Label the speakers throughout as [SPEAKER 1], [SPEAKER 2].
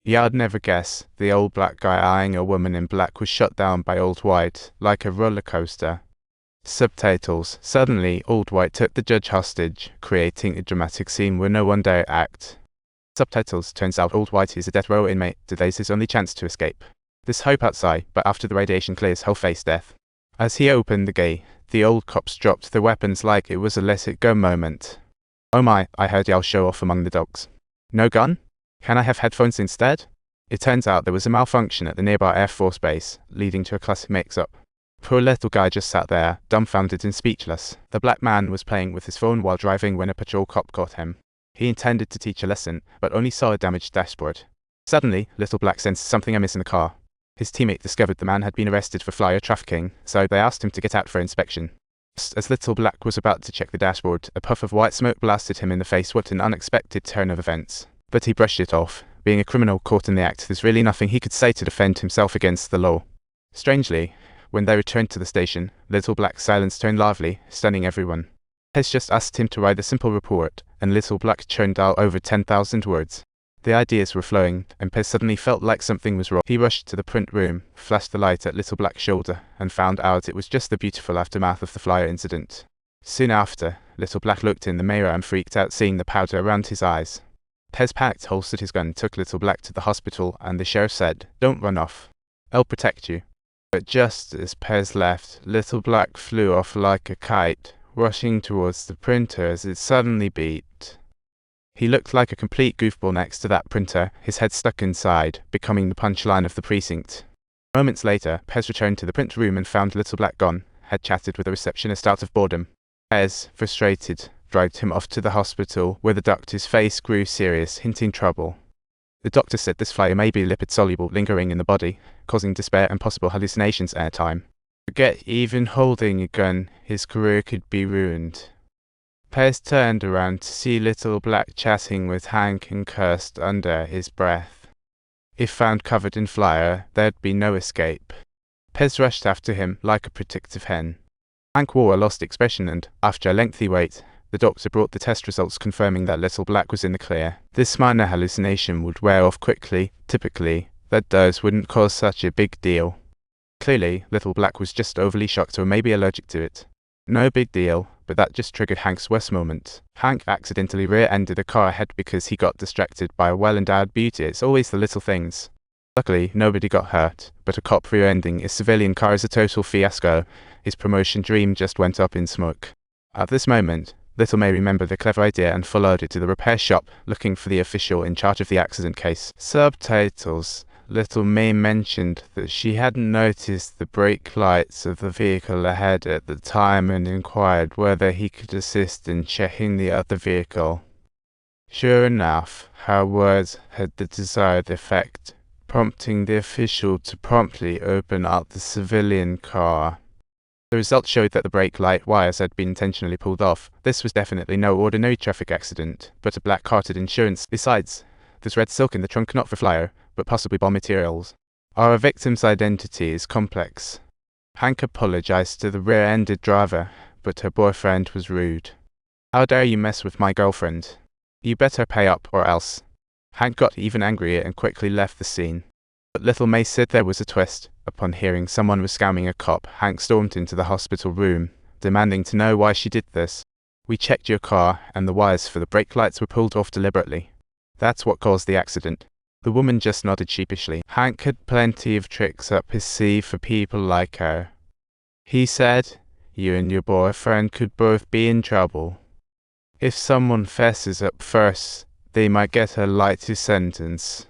[SPEAKER 1] Yeah, I'd never guess. The old black guy eyeing a woman in black was shut down by old white, like a roller coaster. Subtitles. Suddenly, old white took the judge hostage, creating a dramatic scene where no one dare act. Subtitles. Turns out old white is a death row inmate. Today's his only chance to escape. There's hope outside, but after the radiation clears, he'll face death. As he opened the gate, the old cops dropped their weapons like it was a let it go moment. Oh my, I heard y'all show off among the dogs. No gun? Can I have headphones instead? It turns out there was a malfunction at the nearby Air Force Base, leading to a classic mix-up. Poor little guy just sat there, dumbfounded and speechless. The black man was playing with his phone while driving when a patrol cop caught him. He intended to teach a lesson, but only saw a damaged dashboard. Suddenly, little black sensed something amiss in the car. His teammate discovered the man had been arrested for flyer trafficking, so they asked him to get out for inspection. As little black was about to check the dashboard, a puff of white smoke blasted him in the face. What an unexpected turn of events. But he brushed it off. Being a criminal caught in the act, there's really nothing he could say to defend himself against the law. Strangely, when they returned to the station, little black's silence turned lively, stunning everyone. Pez just asked him to write a simple report, and little black churned out over 10,000 words. The ideas were flowing, and Pez suddenly felt like something was wrong. He rushed to the print room, flashed the light at little black's shoulder, and found out it was just the beautiful aftermath of the flyer incident. Soon after, little black looked in the mirror and freaked out seeing the powder around his eyes. Pez packed, holstered his gun, took little black to the hospital, and the sheriff said, "Don't run off. I'll protect you." But just as Pez left, little black flew off like a kite, rushing towards the printer as it suddenly beeped. He looked like a complete goofball next to that printer, his head stuck inside, becoming the punchline of the precinct. Moments later, Pez returned to the print room and found little black gone, had chatted with a receptionist out of boredom. Pez, frustrated, dragged him off to the hospital, where the doctor's face grew serious, hinting trouble. The doctor said this flyer may be lipid-soluble, lingering in the body, causing despair and possible hallucinations at a time. Forget even holding a gun, his career could be ruined. Pez turned around to see little black chatting with Hank and cursed under his breath. If found covered in flyer, there'd be no escape. Pez rushed after him like a protective hen. Hank wore a lost expression and, after a lengthy wait, the doctor brought the test results confirming that little black was in the clear. This minor hallucination would wear off quickly. Typically, that dose wouldn't cause such a big deal. Clearly, little black was just overly shocked or maybe allergic to it. No big deal, but that just triggered Hank's worst moment. Hank accidentally rear-ended a car ahead because he got distracted by a well-endowed beauty. It's always the little things. Luckily, nobody got hurt, but a cop rear-ending a civilian car is a total fiasco. His promotion dream just went up in smoke. At this moment, Little May remembered the clever idea and followed it to the repair shop, looking for the official in charge of the accident case. Subtitles. Little May mentioned that she hadn't noticed the brake lights of the vehicle ahead at the time and inquired whether he could assist in checking the other vehicle. Sure enough, her words had the desired effect, prompting the official to promptly open up the civilian car. The results showed that the brake light wires had been intentionally pulled off. This was definitely no ordinary traffic accident, but a black carted insurance. Besides, there's red silk in the trunk, not for flyer, but possibly bomb materials. Our victim's identity is complex. Hank apologized to the rear-ended driver, but her boyfriend was rude. "How dare you mess with my girlfriend? You better pay up or else." Hank got even angrier and quickly left the scene. But Little May said there was a twist. Upon hearing someone was scamming a cop, Hank stormed into the hospital room, demanding to know why she did this. "We checked your car, and the wires for the brake lights were pulled off deliberately. That's what caused the accident." The woman just nodded sheepishly. Hank had plenty of tricks up his sleeve for people like her. He said, "You and your boyfriend could both be in trouble. If someone fesses up first, they might get a lighter sentence."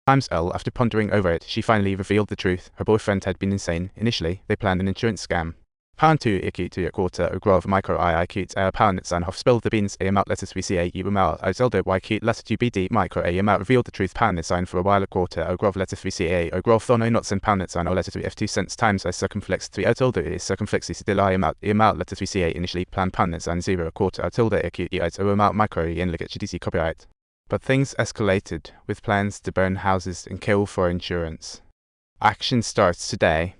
[SPEAKER 1] After pondering over it, she finally revealed the truth. Her boyfriend had been insane. Initially, they planned an insurance scam. Pound 2 ikut to quarter grov micro I ikut pound san hof spilled the beans amount letters VCA umal zelda ykut letter to BD micro amount revealed the truth pound sign for a while a quarter grov letter VCA grov thono not and pound sign or letter to F2 cents times I circumflex 3 tilde is circumflexy still I amount letter VCA initially planned pound sign 0 quarter tilde ikut o amount micro in legit GDC copyright. But things escalated, with plans to burn houses and kill for insurance. Action starts today.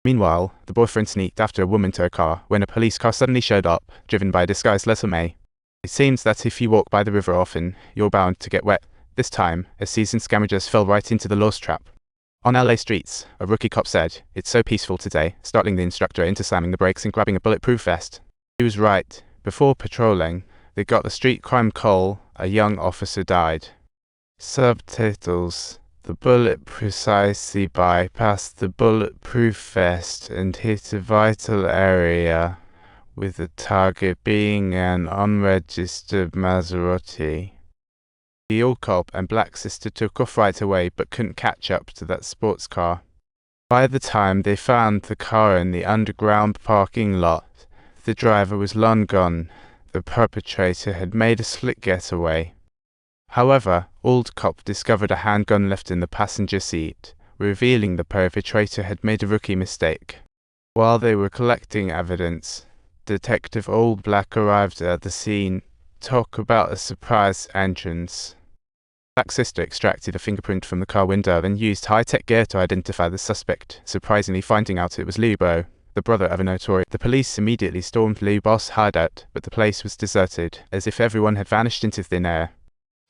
[SPEAKER 1] Meanwhile, the boyfriend sneaked after a woman to her car when a police car suddenly showed up, driven by a disguised Little May. It seems that if you walk by the river often, you're bound to get wet. This time, a seasoned scammer just fell right into the law's trap. On LA streets, a rookie cop said, "It's so peaceful today," startling the instructor into slamming the brakes and grabbing a bulletproof vest. He was right. Before patrolling, they got the street crime call. A young officer died. Subtitles: The bullet precisely bypassed the bulletproof vest and hit a vital area, with the target being an unregistered Maserati. The old cop and black sister took off right away but couldn't catch up to that sports car. By the time they found the car in the underground parking lot, the driver was long gone. The perpetrator had made a slick getaway. However, old cop discovered a handgun left in the passenger seat, revealing the perpetrator had made a rookie mistake. While they were collecting evidence, Detective Old Black arrived at the scene. Talk about a surprise entrance. Black's sister extracted a fingerprint from the car window and used high-tech gear to identify the suspect, surprisingly finding out it was Lou Bo, the brother of a notorious. The police immediately stormed Lou Bo's hideout, but the place was deserted, as if everyone had vanished into thin air.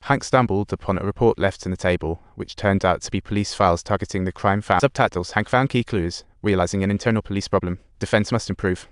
[SPEAKER 1] Hank stumbled upon a report left on the table, which turned out to be police files targeting the crime family. Subtitles: Hank found key clues, realizing an internal police problem. Defense must improve.